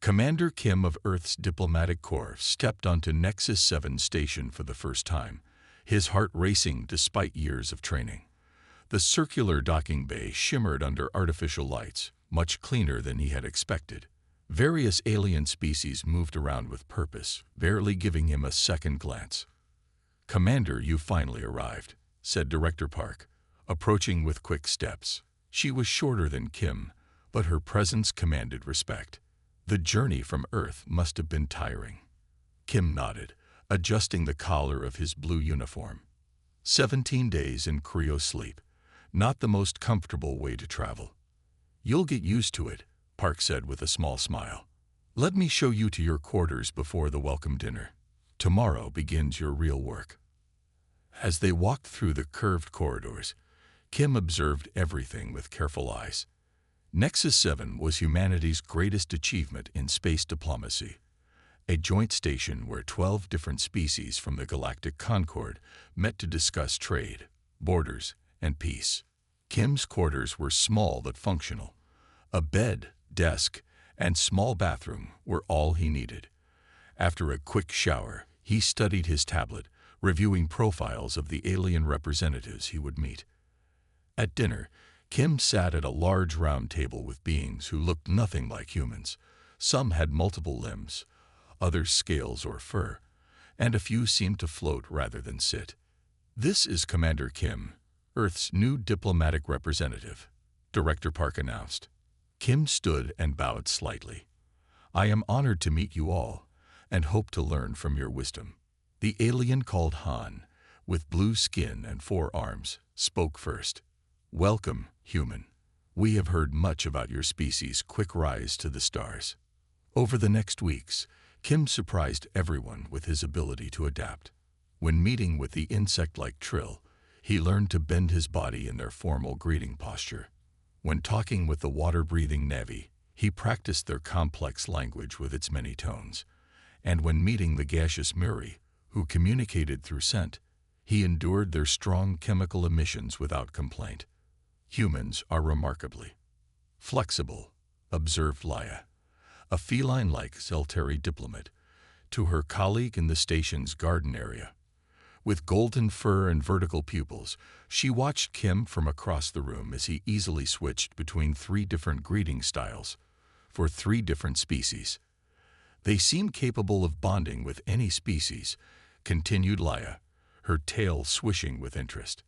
Commander Kim of Earth's Diplomatic Corps stepped onto Nexus 7 station for the first time, his heart racing despite years of training. The circular docking bay shimmered under artificial lights, much cleaner than he had expected. Various alien species moved around with purpose, barely giving him a second glance. "Commander, you finally arrived," said Director Park, approaching with quick steps. She was shorter than Kim, but her presence commanded respect. The journey from Earth must have been tiring. Kim nodded, adjusting the collar of his blue uniform. 17 days in cryo-sleep. Not the most comfortable way to travel. "You'll get used to it," Park said with a small smile. "Let me show you to your quarters before the welcome dinner. Tomorrow begins your real work." As they walked through the curved corridors, Kim observed everything with careful eyes. Nexus 7 was humanity's greatest achievement in space diplomacy, a joint station where 12 different species from the Galactic Concord met to discuss trade, borders, and peace. Kim's quarters were small but functional. A bed, desk, and small bathroom were all he needed. After a quick shower, he studied his tablet, reviewing profiles of the alien representatives he would meet. At dinner, Kim sat at a large round table with beings who looked nothing like humans. Some had multiple limbs, others scales or fur, and a few seemed to float rather than sit. "This is Commander Kim, Earth's new diplomatic representative," Director Park announced. Kim stood and bowed slightly. "I am honored to meet you all, and hope to learn from your wisdom." The alien called Han, with blue skin and 4 arms, spoke first. "Welcome, human. We have heard much about your species' quick rise to the stars." Over the next weeks, Kim surprised everyone with his ability to adapt. When meeting with the insect-like Trill, he learned to bend his body in their formal greeting posture. When talking with the water-breathing Navi, he practiced their complex language with its many tones. And when meeting the gaseous Muri, who communicated through scent, he endured their strong chemical emissions without complaint. "Humans are remarkably flexible," observed Laya, a feline-like Zeltari diplomat, to her colleague in the station's garden area. With golden fur and vertical pupils, she watched Kim from across the room as he easily switched between 3 different greeting styles for 3 different species. "They seem capable of bonding with any species," continued Laya, her tail swishing with interest.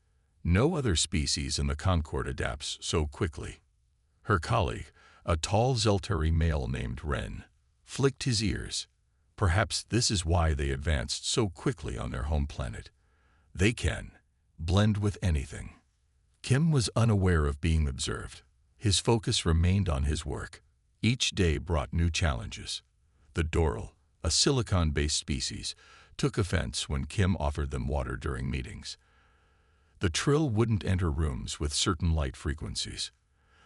"No other species in the Concord adapts so quickly." Her colleague, a tall Zeltari male named Ren, flicked his ears. Perhaps this is why they advanced so quickly on their home planet. They can blend with anything. Kim was unaware of being observed. His focus remained on his work. Each day brought new challenges. The Doral, a silicon-based species, took offense when Kim offered them water during meetings. The Trill wouldn't enter rooms with certain light frequencies.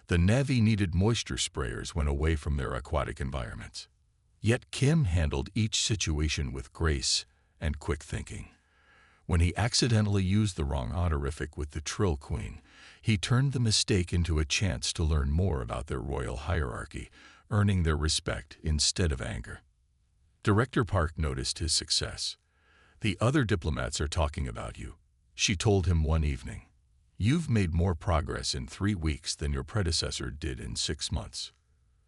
The Navi needed moisture sprayers when away from their aquatic environments. Yet Kim handled each situation with grace and quick thinking. When he accidentally used the wrong honorific with the Trill Queen, he turned the mistake into a chance to learn more about their royal hierarchy, earning their respect instead of anger. Director Park noticed his success. "The other diplomats are talking about you," she told him one evening. "You've made more progress in 3 weeks than your predecessor did in 6 months."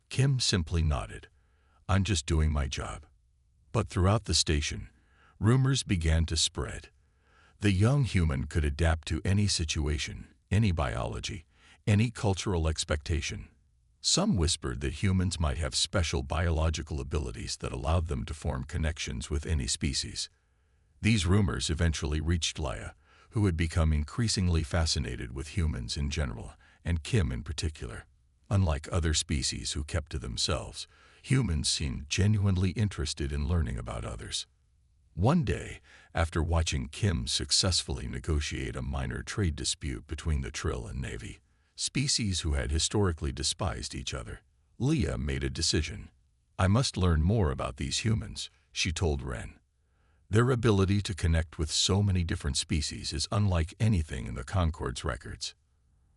Kim simply nodded. "I'm just doing my job." But throughout the station, rumors began to spread. The young human could adapt to any situation, any biology, any cultural expectation. Some whispered that humans might have special biological abilities that allowed them to form connections with any species. These rumors eventually reached Laya, who had become increasingly fascinated with humans in general, and Kim in particular. Unlike other species who kept to themselves, humans seemed genuinely interested in learning about others. One day, after watching Kim successfully negotiate a minor trade dispute between the Trill and Navy, species who had historically despised each other, Leah made a decision. "I must learn more about these humans," she told Ren. "Their ability to connect with so many different species is unlike anything in the Concord's records."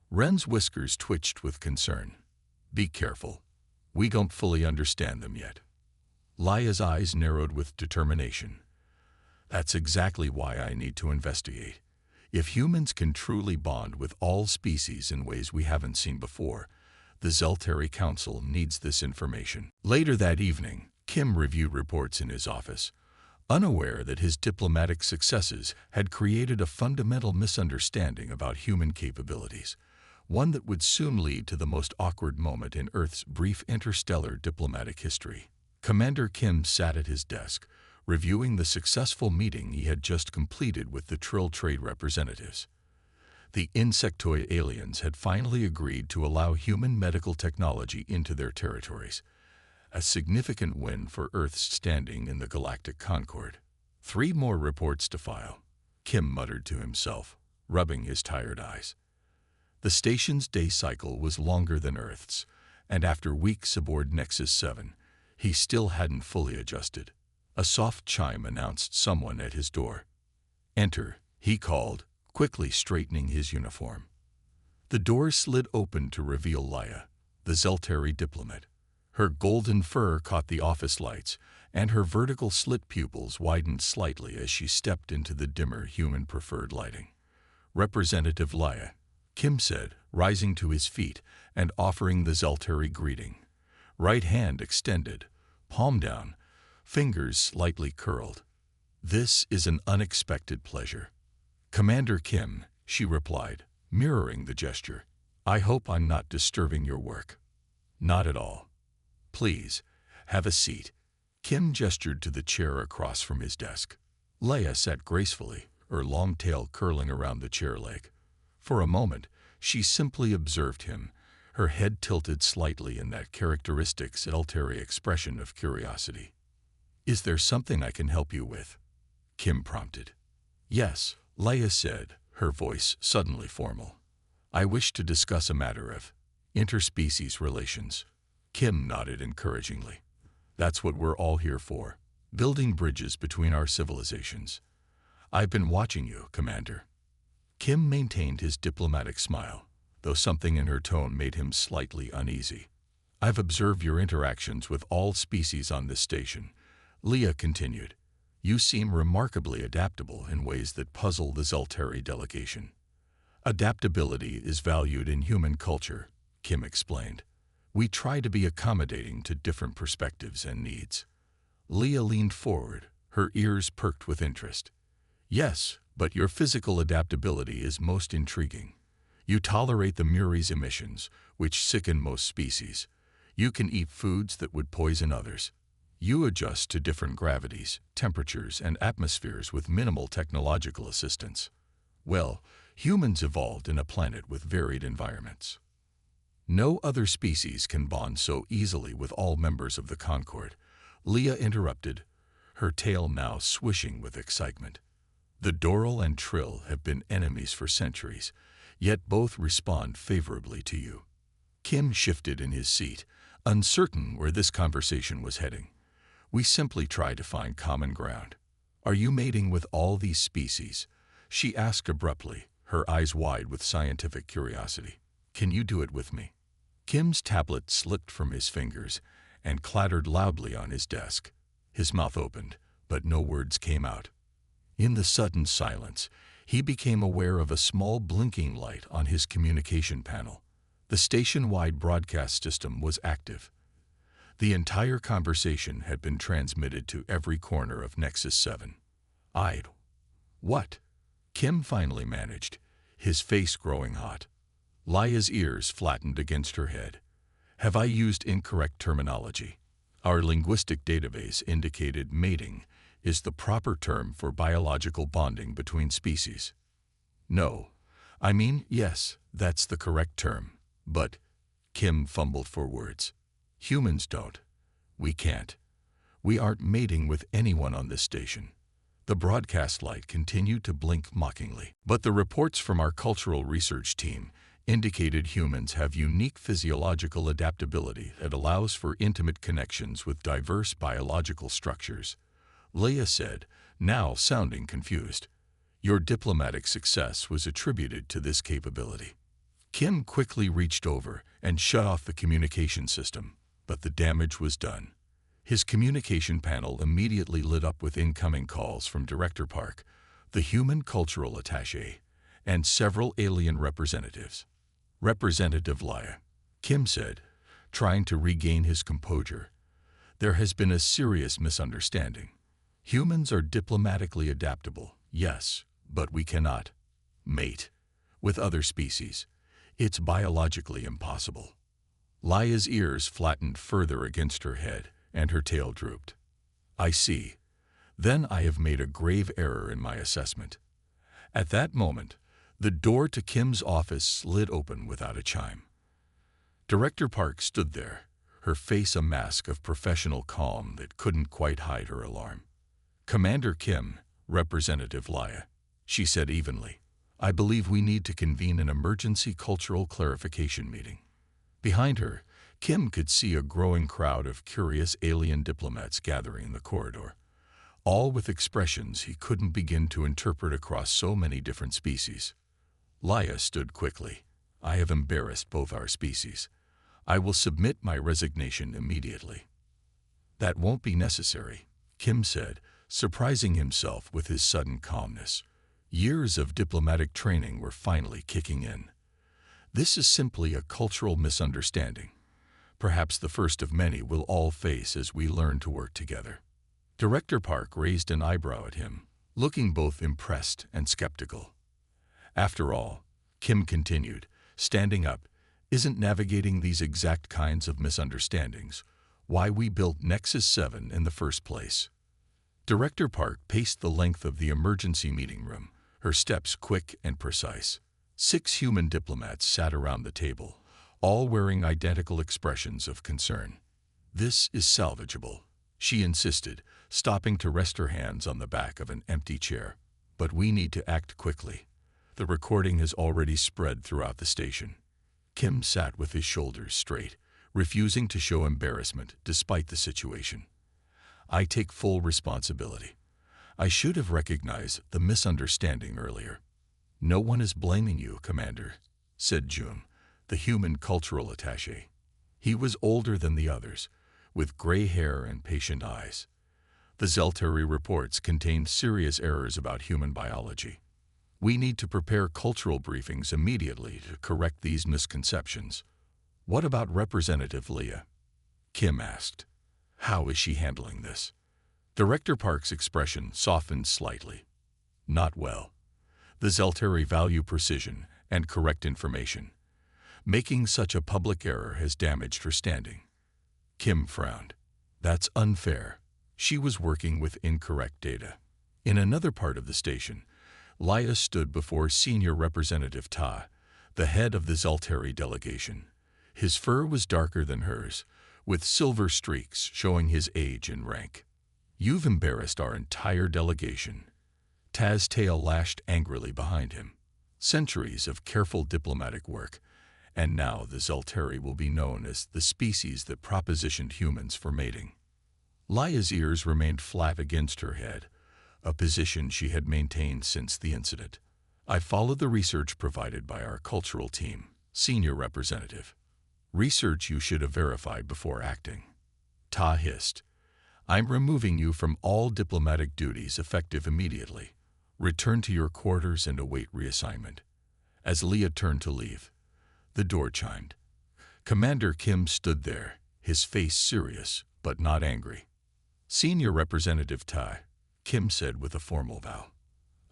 Ren's whiskers twitched with concern. "Be careful. We don't fully understand them yet." Leia's eyes narrowed with determination. That's exactly why I need to investigate. If humans can truly bond with all species in ways we haven't seen before, the Zeltari Council needs this information. Later that evening, Kim reviewed reports in his office, unaware that his diplomatic successes had created a fundamental misunderstanding about human capabilities, one that would soon lead to the most awkward moment in Earth's brief interstellar diplomatic history. Commander Kim sat at his desk, reviewing the successful meeting he had just completed with the Trill trade representatives. The insectoid aliens had finally agreed to allow human medical technology into their territories, a significant win for Earth's standing in the galactic concord. 3 more reports to file, Kim muttered to himself, rubbing his tired eyes. The station's day cycle was longer than Earth's, and after weeks aboard Nexus 7, he still hadn't fully adjusted. A soft chime announced someone at his door. "Enter," he called, quickly straightening his uniform. The door slid open to reveal Leia, the Zeltari diplomat. Her golden fur caught the office lights, and her vertical slit pupils widened slightly as she stepped into the dimmer human-preferred lighting. "Representative Leia," Kim said, rising to his feet and offering the Zeltari greeting. Right hand extended, palm down, fingers slightly curled. "This is an unexpected pleasure." "Commander Kim," she replied, mirroring the gesture. "I hope I'm not disturbing your work." "Not at all. Please, have a seat." Kim gestured to the chair across from his desk. Leia sat gracefully, her long tail curling around the chair leg. For a moment, she simply observed him, her head tilted slightly in that characteristic Zeltari expression of curiosity. "Is there something I can help you with?" Kim prompted. "Yes," Leia said, her voice suddenly formal. "I wish to discuss a matter of interspecies relations." Kim nodded encouragingly. "That's what we're all here for, building bridges between our civilizations. I've been watching you, Commander." Kim maintained his diplomatic smile, though something in her tone made him slightly uneasy. "I've observed your interactions with all species on this station," Leia continued. "You seem remarkably adaptable in ways that puzzle the Zeltari delegation." "Adaptability is valued in human culture," Kim explained. "We try to be accommodating to different perspectives and needs." Leia leaned forward, her ears perked with interest. "Yes, but your physical adaptability is most intriguing. You tolerate the Muri's emissions, which sicken most species. You can eat foods that would poison others. You adjust to different gravities, temperatures, and atmospheres with minimal technological assistance. Well, humans evolved in a planet with varied environments. No other species can bond so easily with all members of the Concord," Leia interrupted, her tail now swishing with excitement. "The Doral and Trill have been enemies for centuries, yet both respond favorably to you." Kim shifted in his seat, uncertain where this conversation was heading. "We simply try to find common ground." "Are you mating with all these species?" she asked abruptly, her eyes wide with scientific curiosity. "Can you do it with me?" Kim's tablet slipped from his fingers and clattered loudly on his desk. His mouth opened, but no words came out. In the sudden silence, he became aware of a small blinking light on his communication panel. The station-wide broadcast system was active. The entire conversation had been transmitted to every corner of Nexus 7. What?" Kim finally managed, his face growing hot. Leia's ears flattened against her head. "Have I used incorrect terminology? Our linguistic database indicated mating is the proper term for biological bonding between species." "No. I mean, yes, that's the correct term. But," Kim fumbled for words, "humans don't. We can't. We aren't mating with anyone on this station." The broadcast light continued to blink mockingly. "But the reports from our cultural research team indicated humans have unique physiological adaptability that allows for intimate connections with diverse biological structures," Leia said, now sounding confused. "Your diplomatic success was attributed to this capability." Kim quickly reached over and shut off the communication system, but the damage was done. His communication panel immediately lit up with incoming calls from Director Park, the human cultural attaché, and several alien representatives. "Representative Laya," Kim said, trying to regain his composure. "There has been a serious misunderstanding. Humans are diplomatically adaptable, yes, but we cannot mate with other species. It's biologically impossible." Laya's ears flattened further against her head, and her tail drooped. "I see. Then I have made a grave error in my assessment." At that moment, the door to Kim's office slid open without a chime. Director Park stood there, her face a mask of professional calm that couldn't quite hide her alarm. "Commander Kim, Representative Laya," she said evenly, "I believe we need to convene an emergency cultural clarification meeting." Behind her, Kim could see a growing crowd of curious alien diplomats gathering in the corridor, all with expressions he couldn't begin to interpret across so many different species. Laya stood quickly. "I have embarrassed both our species. I will submit my resignation immediately." "That won't be necessary," Kim said, surprising himself with his sudden calmness. Years of diplomatic training were finally kicking in. "This is simply a cultural misunderstanding, perhaps the first of many we'll all face as we learn to work together." Director Park raised an eyebrow at him, looking both impressed and skeptical. "After all," Kim continued, standing up, "isn't navigating these exact kinds of misunderstandings why we built Nexus 7 in the first place?" Director Park paced the length of the emergency meeting room, her steps quick and precise. 6 human diplomats sat around the table, all wearing identical expressions of concern. "This is salvageable," she insisted, stopping to rest her hands on the back of an empty chair. "But we need to act quickly. The recording has already spread throughout the station." Kim sat with his shoulders straight, refusing to show embarrassment despite the situation. "I take full responsibility. I should have recognized the misunderstanding earlier." "No one is blaming you, Commander," said Jun, the human cultural attaché. He was older than the others, with gray hair and patient eyes. "The Zelteri reports contained serious errors about human biology. We need to prepare cultural briefings immediately to correct these misconceptions." "What about Representative Leah?" Kim asked. "How is she handling this?" Director Park's expression softened slightly. "Not well. The Zelteri value precision and correct information. Making such a public error has damaged her standing." Kim frowned. "That's unfair. She was working with incorrect data." In another part of the station, Laya stood before Senior Representative Ta, the head of the Zelteri delegation. His fur was darker than hers, with silver streaks showing his age and rank. "You've embarrassed our entire delegation." Ta's tail lashed angrily behind him. "Centuries of careful diplomatic work, and now the Zelteri will be known as the species that propositioned humans for mating." Laya's ears remained flat against her head, a position she had maintained since the incident. "I followed the research provided by our cultural team, Senior Representative." "Research you should have verified before acting." Ta hissed. "I'm removing you from all diplomatic duties effective immediately. Return to your quarters and await reassignment." As Leah turned to leave, the door chimed. Commander Kim stood there, his face serious but not angry. "Senior Representative Ta," Kim said with a formal bow,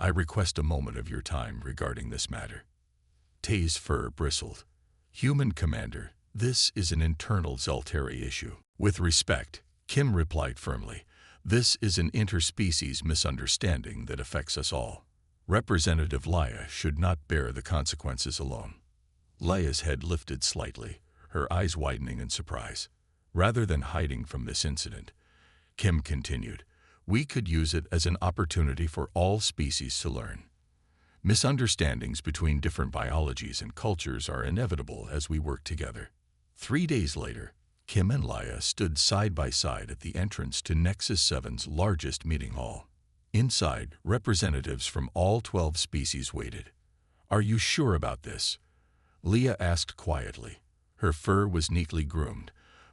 "I request a moment of your time regarding this matter." Ta's fur bristled. "Human Commander, this is an internal Zelteri issue." "With respect," Kim replied firmly, "this is an interspecies misunderstanding that affects us all. Representative Laya should not bear the consequences alone." Laya's head lifted slightly, her eyes widening in surprise. "Rather than hiding from this incident," Kim continued, "we could use it as an opportunity for all species to learn. Misunderstandings between different biologies and cultures are inevitable as we work together." 3 days later, Kim and Laya stood side by side at the entrance to Nexus 7's largest meeting hall. Inside, representatives from all 12 species waited. "Are you sure about this?" Leah asked quietly. Her fur was neatly groomed,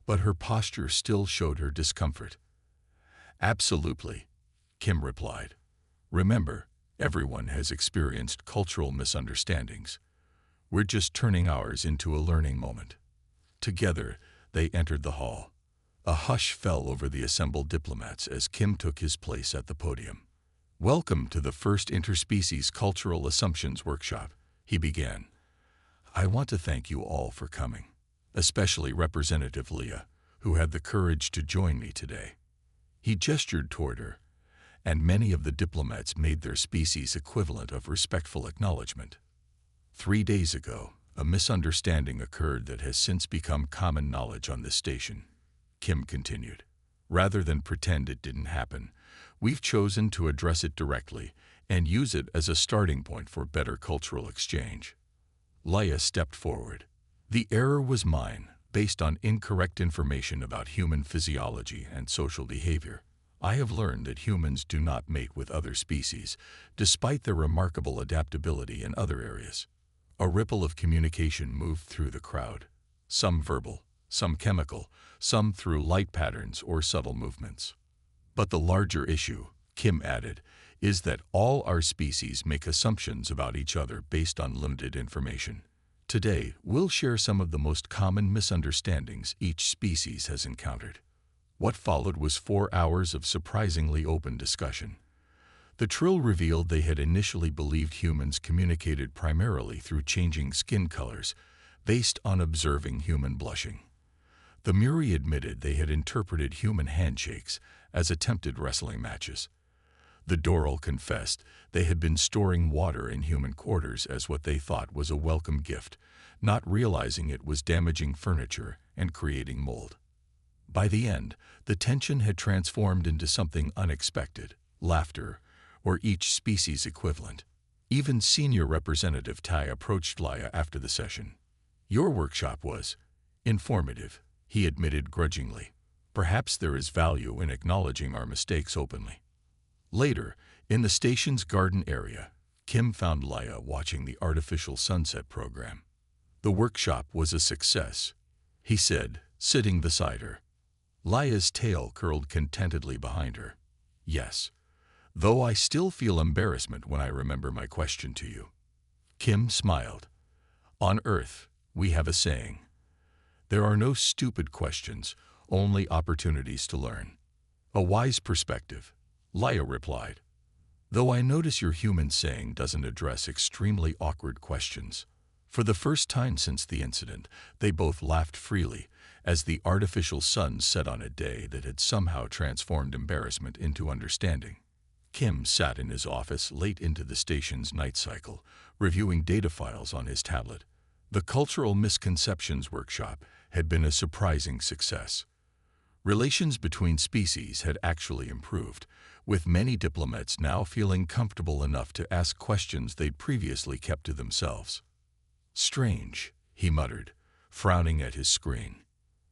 but her posture still showed her discomfort. "Absolutely," Kim replied. "Remember, everyone has experienced cultural misunderstandings. We're just turning ours into a learning moment." Together, they entered the hall. A hush fell over the assembled diplomats as Kim took his place at the podium. "Welcome to the first Interspecies Cultural Assumptions Workshop," he began. "I want to thank you all for coming, especially Representative Leah, who had the courage to join me today." He gestured toward her, and many of the diplomats made their species equivalent of respectful acknowledgement. 3 days ago, a misunderstanding occurred that has since become common knowledge on this station, Kim continued. "Rather than pretend it didn't happen, we've chosen to address it directly and use it as a starting point for better cultural exchange." Leia stepped forward. "The error was mine, based on incorrect information about human physiology and social behavior. I have learned that humans do not mate with other species, despite their remarkable adaptability in other areas." A ripple of communication moved through the crowd, some verbal, some chemical, some through light patterns or subtle movements. "But the larger issue," Kim added, "is that all our species make assumptions about each other based on limited information. Today, we'll share some of the most common misunderstandings each species has encountered." What followed was 4 hours of surprisingly open discussion. The trill revealed they had initially believed humans communicated primarily through changing skin colors, based on observing human blushing. The Muri admitted they had interpreted human handshakes as attempted wrestling matches. The Doral confessed they had been storing water in human quarters as what they thought was a welcome gift, not realizing it was damaging furniture and creating mold. By the end, the tension had transformed into something unexpected: laughter, or each species equivalent. Even Senior Representative Tai approached Leia after the session. "Your workshop was informative," he admitted grudgingly. "Perhaps there is value in acknowledging our mistakes openly." Later, in the station's garden area, Kim found Leia watching the artificial sunset program. "The workshop was a success," he said, sitting beside her. Leia's tail curled contentedly behind her. "Yes, though I still feel embarrassment when I remember my question to you." Kim smiled. "On Earth, we have a saying: there are no stupid questions, only opportunities to learn." "A wise perspective," Leia replied. "Though I notice your human saying doesn't address extremely awkward questions." For the first time since the incident, they both laughed freely as the artificial sun set on a day that had somehow transformed embarrassment into understanding. Kim sat in his office late into the station's night cycle, reviewing data files on his tablet. The Cultural Misconceptions Workshop had been a surprising success. Relations between species had actually improved, with many diplomats now feeling comfortable enough to ask questions they'd previously kept to themselves. "Strange," he muttered, frowning at his screen.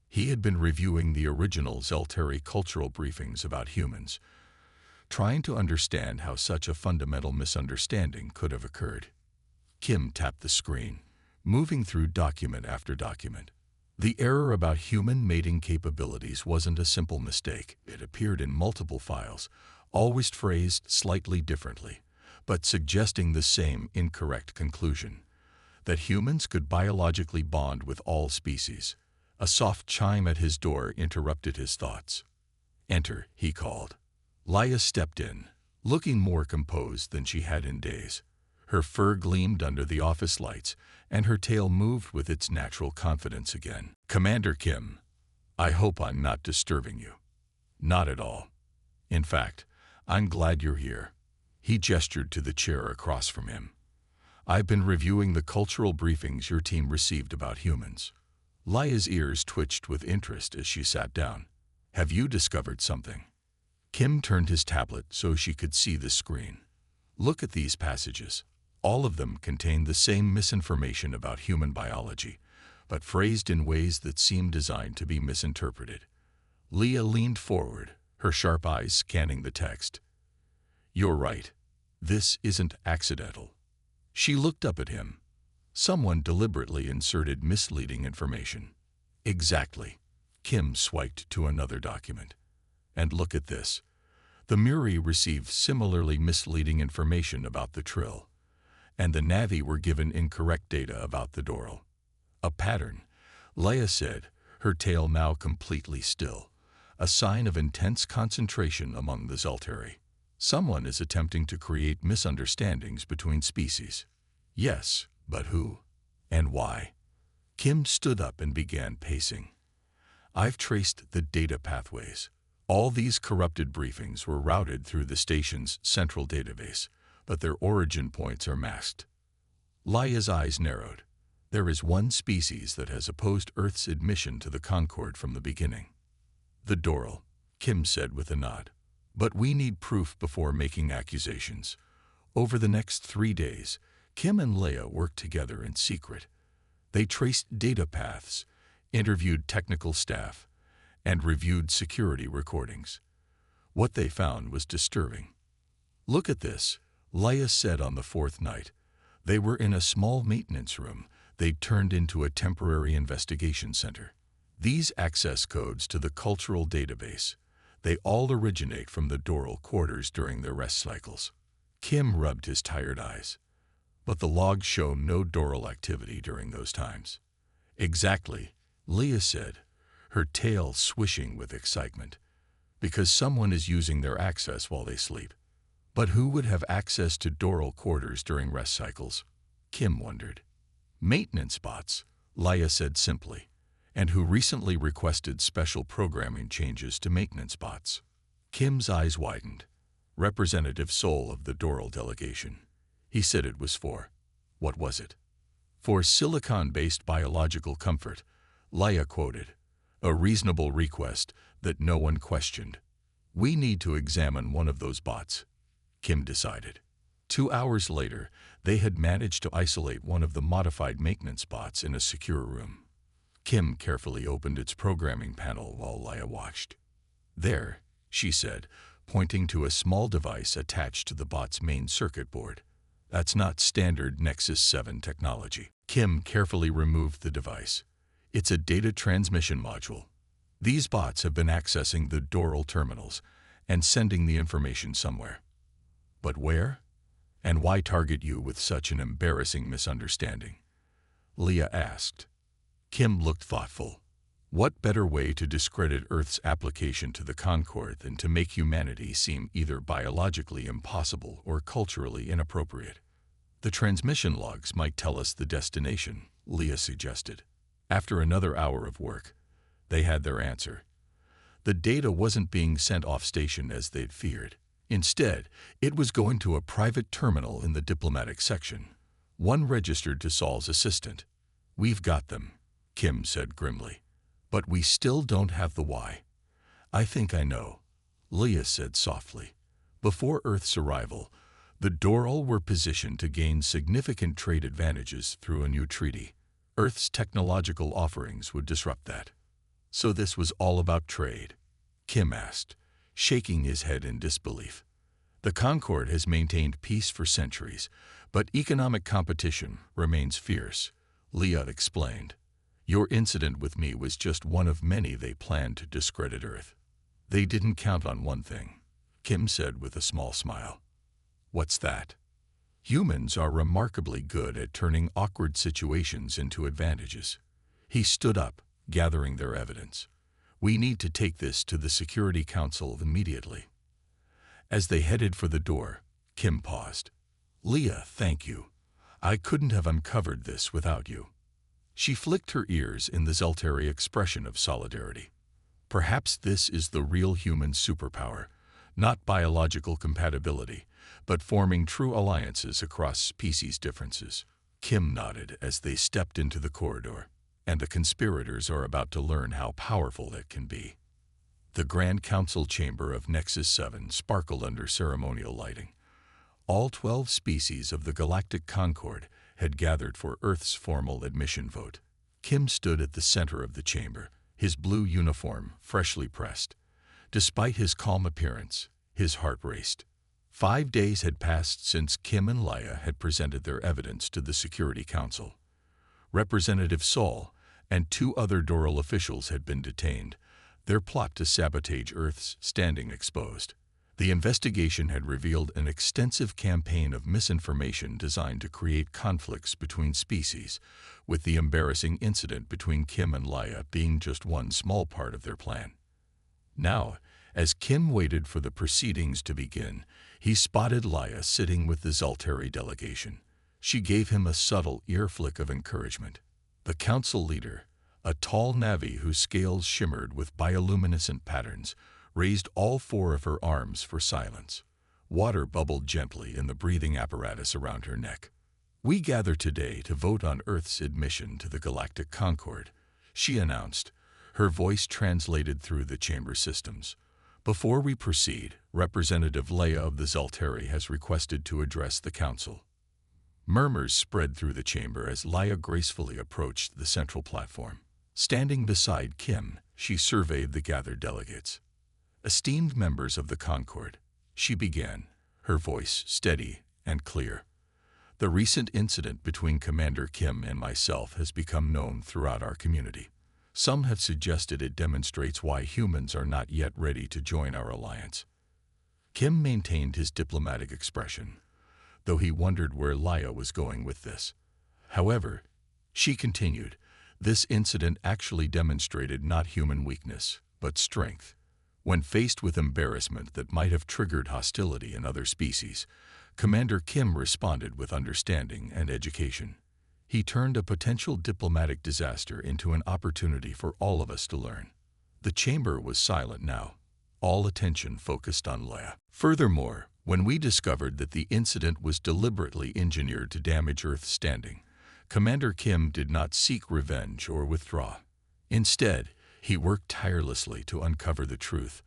He had been reviewing the original Zelteri cultural briefings about humans, trying to understand how such a fundamental misunderstanding could have occurred. Kim tapped the screen, moving through document after document. The error about human mating capabilities wasn't a simple mistake. It appeared in multiple files, always phrased slightly differently, but suggesting the same incorrect conclusion: that humans could biologically bond with all species. A soft chime at his door interrupted his thoughts. "Enter," he called. Leia stepped in, looking more composed than she had in days. Her fur gleamed under the office lights, and her tail moved with its natural confidence again. "Commander Kim, I hope I'm not disturbing you." "Not at all. In fact, I'm glad you're here." He gestured to the chair across from him. "I've been reviewing the cultural briefings your team received about humans." Leia's ears twitched with interest as she sat down. "Have you discovered something?" Kim turned his tablet so she could see the screen. "Look at these passages. All of them contain the same misinformation about human biology, but phrased in ways that seem designed to be misinterpreted." Leah leaned forward, her sharp eyes scanning the text. "You're right. This isn't accidental." She looked up at him. "Someone deliberately inserted misleading information." "Exactly." Kim swiped to another document. And look at this. The Muri received similarly misleading information about the Trill, and the Navi were given incorrect data about the Doral. A pattern, Leia said, her tail now completely still, a sign of intense concentration among the Zeltari. Someone is attempting to create misunderstandings between species. Yes, but who? And why? Kim stood up and began pacing. I've traced the data pathways. All these corrupted briefings were routed through the station's central database, but their origin points are masked. Leia's eyes narrowed. There is one species that has opposed Earth's admission to the Concord from the beginning. The Doral, Kim said with a nod. But we need proof before making accusations. Over the next 3 days, Kim and Leia worked together in secret. They traced data paths, interviewed technical staff, and reviewed security recordings. What they found was disturbing. Look at this, Leia said on the 4th night. They were in a small maintenance room they'd turned into a temporary investigation center. These access codes to the cultural database, they all originate from the Doral quarters during their rest cycles. Kim rubbed his tired eyes. But the logs show no Doral activity during those times. Exactly, Leia said, her tail swishing with excitement. Because someone is using their access while they sleep. But who would have access to Doral quarters during rest cycles? Kim wondered. Maintenance bots, Leia said simply, and who recently requested special programming changes to maintenance bots. Kim's eyes widened. Representative Sol of the Doral delegation. He said it was for, what was it? For silicon-based biological comfort, Leia quoted, a reasonable request that no one questioned. We need to examine one of those bots, Kim decided. 2 hours later, they had managed to isolate one of the modified maintenance bots in a secure room. Kim carefully opened its programming panel while Leia watched. There, she said, pointing to a small device attached to the bot's main circuit board. That's not standard Nexus 7 technology. Kim carefully removed the device. It's a data transmission module. These bots have been accessing the Doral terminals and sending the information somewhere. But where? And why target you with such an embarrassing misunderstanding? Leia asked. Kim looked thoughtful. What better way to discredit Earth's application to the Concord than to make humanity seem either biologically impossible or culturally inappropriate? The transmission logs might tell us the destination, Leia suggested. After another hour of work, they had their answer. The data wasn't being sent off station as they'd feared. Instead, it was going to a private terminal in the diplomatic section, one registered to Sol's assistant. We've got them, Kim said grimly. But we still don't have the why. I think I know, Leia said softly. Before Earth's arrival, the Doral were positioned to gain significant trade advantages through a new treaty. Earth's technological offerings would disrupt that. So this was all about trade? Kim asked, shaking his head in disbelief. The Concord has maintained peace for centuries, but economic competition remains fierce, Leia explained. Your incident with me was just one of many they planned to discredit Earth. They didn't count on one thing, Kim said with a small smile. What's that? Humans are remarkably good at turning awkward situations into advantages. He stood up, gathering their evidence. We need to take this to the Security Council immediately. As they headed for the door, Kim paused. Leia, thank you. I couldn't have uncovered this without you. She flicked her ears in the Zeltari expression of solidarity. Perhaps this is the real human superpower, not biological compatibility, but forming true alliances across species differences. Kim nodded as they stepped into the corridor, and the conspirators are about to learn how powerful that can be. The Grand Council chamber of Nexus 7 sparkled under ceremonial lighting. All 12 species of the Galactic Concord had gathered for Earth's formal admission vote. Kim stood at the center of the chamber, his blue uniform freshly pressed. Despite his calm appearance, his heart raced. 5 days had passed since Kim and Leia had presented their evidence to the Security Council. Representative Sol, and 2 other Doral officials had been detained, their plot to sabotage Earth's standing exposed. The investigation had revealed an extensive campaign of misinformation designed to create conflicts between species, with the embarrassing incident between Kim and Leia being just one small part of their plan. Now, as Kim waited for the proceedings to begin, he spotted Leia sitting with the Zaltari delegation. She gave him a subtle ear flick of encouragement. The council leader, a tall Navi whose scales shimmered with bioluminescent patterns, raised all 4 of her arms for silence. Water bubbled gently in the breathing apparatus around her neck. "We gather today to vote on Earth's admission to the Galactic Concord," she announced, her voice translated through the chamber systems. "Before we proceed, Representative Leia of the Zaltari has requested to address the council." Murmurs spread through the chamber as Leia gracefully approached the central platform. Standing beside Kim, she surveyed the gathered delegates. "Esteemed members of the Concord," she began, her voice steady and clear. "The recent incident between Commander Kim and myself has become known throughout our community. Some have suggested it demonstrates why humans are not yet ready to join our alliance." Kim maintained his diplomatic expression, though he wondered where Leia was going with this. However, she continued, "This incident actually demonstrated not human weakness, but strength. When faced with embarrassment that might have triggered hostility in other species, Commander Kim responded with understanding and education. He turned a potential diplomatic disaster into an opportunity for all of us to learn." The chamber was silent now, all attention focused on Leia. Furthermore, when we discovered that the incident was deliberately engineered to damage Earth's standing, Commander Kim did not seek revenge or withdraw. Instead, he worked tirelessly to uncover the truth,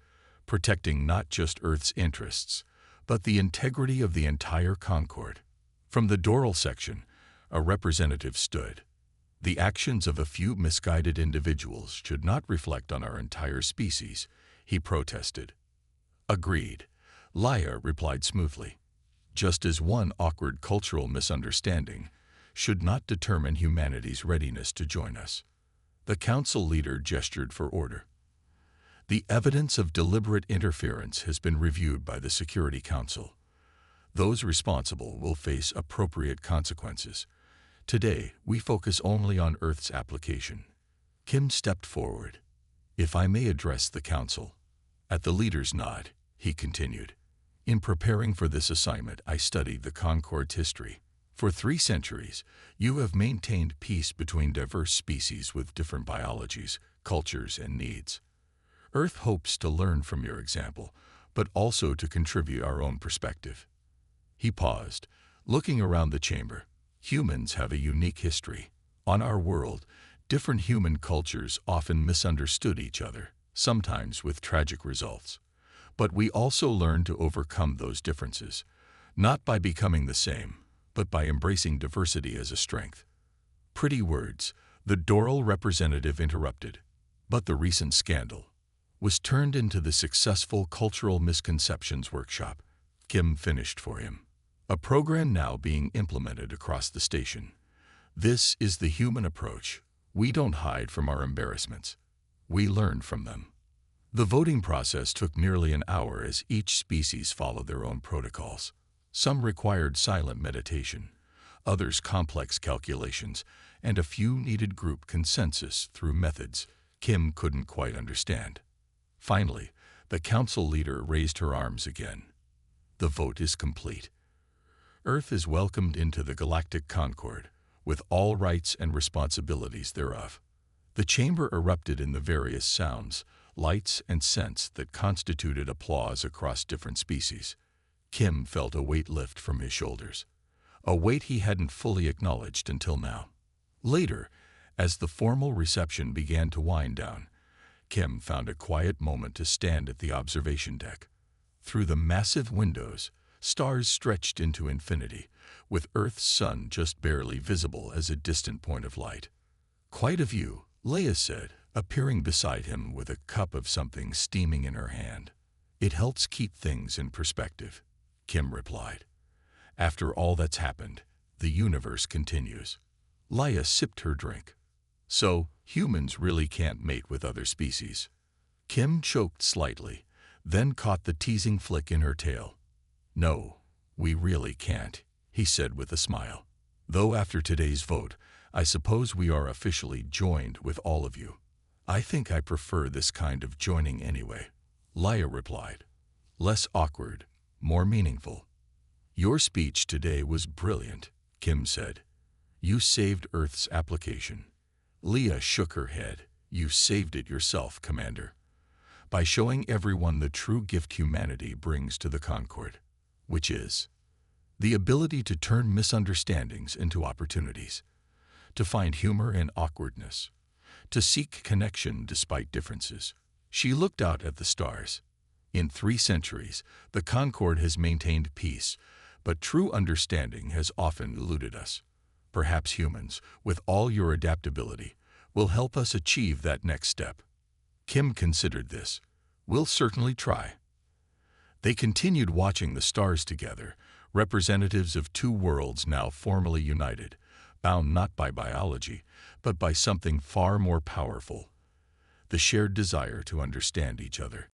protecting not just Earth's interests, but the integrity of the entire Concord. From the Doral section, a representative stood. "The actions of a few misguided individuals should not reflect on our entire species," he protested. "Agreed," Leia replied smoothly. "Just as one awkward cultural misunderstanding should not determine humanity's readiness to join us." The council leader gestured for order. "The evidence of deliberate interference has been reviewed by the Security Council. Those responsible will face appropriate consequences. Today, we focus only on Earth's application." Kim stepped forward. "If I may address the council." At the leader's nod, he continued, "In preparing for this assignment, I studied the Concord's history. For 3 centuries, you have maintained peace between diverse species with different biologies, cultures, and needs. Earth hopes to learn from your example, but also to contribute our own perspective." He paused, looking around the chamber. "Humans have a unique history. On our world, different human cultures often misunderstood each other, sometimes with tragic results. But we also learn to overcome those differences, not by becoming the same, but by embracing diversity as a strength." "Pretty words," the Doral representative interrupted. "But the recent scandal was turned into the successful Cultural Misconceptions Workshop," Kim finished for him. "A program now being implemented across the station. This is the human approach. We don't hide from our embarrassments. We learn from them." The voting process took nearly an hour as each species followed their own protocols. Some required silent meditation, others complex calculations, and a few needed group consensus through methods Kim couldn't quite understand. Finally, the council leader raised her arms again. "The vote is complete. Earth is welcomed into the Galactic Concord, with all rights and responsibilities thereof." The chamber erupted in the various sounds, lights, and scents that constituted applause across different species. Kim felt a weight lift from his shoulders, a weight he hadn't fully acknowledged until now. Later, as the formal reception began to wind down, Kim found a quiet moment to stand at the observation deck. Through the massive windows, stars stretched into infinity, with Earth's sun just barely visible as a distant point of light. "Quite a view," Leia said, appearing beside him with a cup of something steaming in her hand. "It helps keep things in perspective," Kim replied. "After all that's happened, the universe continues." Leia sipped her drink. "So, Humans really can't mate with other species. Kim choked slightly, then caught the teasing flick in her tail. No, we really can't, he said with a smile. Though after today's vote, I suppose we are officially joined with all of you. I think I prefer this kind of joining anyway, Laya replied. Less awkward, more meaningful. Your speech today was brilliant, Kim said. You saved Earth's application. Leah shook her head. You saved it yourself, Commander. By showing everyone the true gift humanity brings to the Concord, which is the ability to turn misunderstandings into opportunities, to find humor in awkwardness, to seek connection despite differences. She looked out at the stars. In 3 centuries, the Concord has maintained peace, but true understanding has often eluded us. Perhaps humans, with all your adaptability, will help us achieve that next step. Kim considered this. We'll certainly try. They continued watching the stars together, representatives of 2 worlds now formally united, bound not by biology, but by something far more powerful, the shared desire to understand each other.